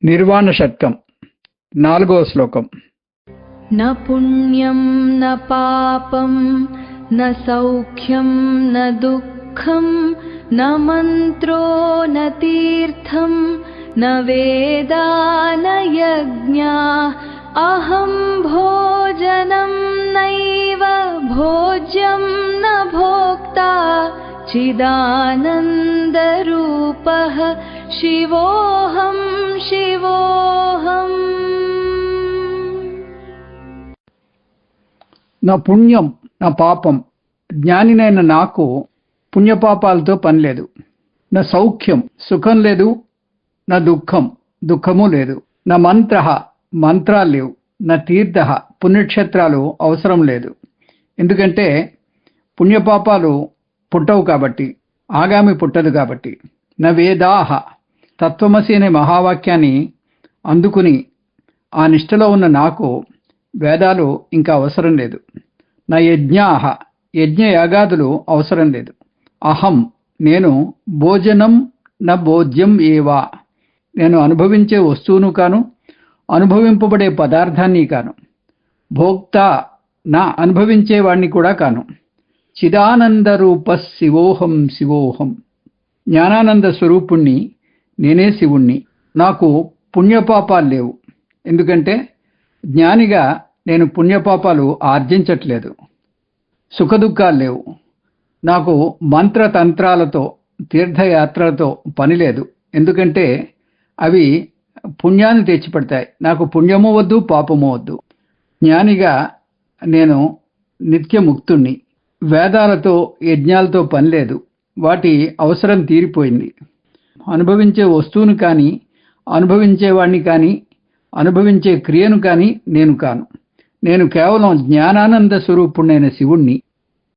నిర్వాణ షట్కం 4వ శ్లోకం. न पुण्यं न पापं न सौख्यं न दुःखं न मन्त्रो न तीर्थं न वेदा न यज्ञा अहं भोजनं नैव भोज्यं न भोक्ता चिदानन्दरूपः शिवोऽहं शिवोऽहम्. నా పుణ్యం నా పాపం, జ్ఞానినైన నాకు పుణ్యపాపాలతో పని లేదు. నా సౌఖ్యం సుఖం లేదు, నా దుఃఖం దుఃఖము లేదు. నా మంత్ర మంత్రాలు లేవు, నా తీర్థ పుణ్యక్షేత్రాలు అవసరం లేదు. ఎందుకంటే పుణ్యపాపాలు పుట్టవు కాబట్టి, ఆగామి పుట్టదు కాబట్టి. నా వేదాహ తత్వమసి అనే మహావాక్యాన్ని అందుకుని ఆ నిష్టలో ఉన్న నాకు వేదాలు ఇంకా అవసరం లేదు. నా యజ్ఞాహ యజ్ఞయాగాదులు అవసరం లేదు. అహం నేను భోజనం నా భోజ్యం ఏవా నేను అనుభవించే వస్తువును కాను, అనుభవింపబడే పదార్థాన్ని కాను. భోక్త నా అనుభవించేవాణ్ణి కూడా కాను. చిదానంద రూప శివోహం శివోహం, జ్ఞానానంద స్వరూపుణ్ణి, నేనే శివుణ్ణి. నాకు పుణ్యపాపాలు లేవు, ఎందుకంటే జ్ఞానిగా నేను పుణ్యపాపాలు ఆర్జించట్లేదు. సుఖదుఖాలు లేవు. నాకు మంత్రతంత్రాలతో తీర్థయాత్రలతో పని లేదు, ఎందుకంటే అవి పుణ్యాన్ని తెచ్చిపెడతాయి. నాకు పుణ్యము వద్దు, పాపము వద్దు. జ్ఞానిగా నేను నిత్యముక్తుణ్ణి. వేదాలతో యజ్ఞాలతో పని లేదు, వాటి అవసరం తీరిపోయింది. అనుభవించే వస్తువును కానీ, అనుభవించేవాణ్ణి కానీ, అనుభవించే క్రియను కానీ నేను కాను. నేను కేవలం జ్ఞానానంద స్వరూపుణ్ణైన శివుణ్ణి.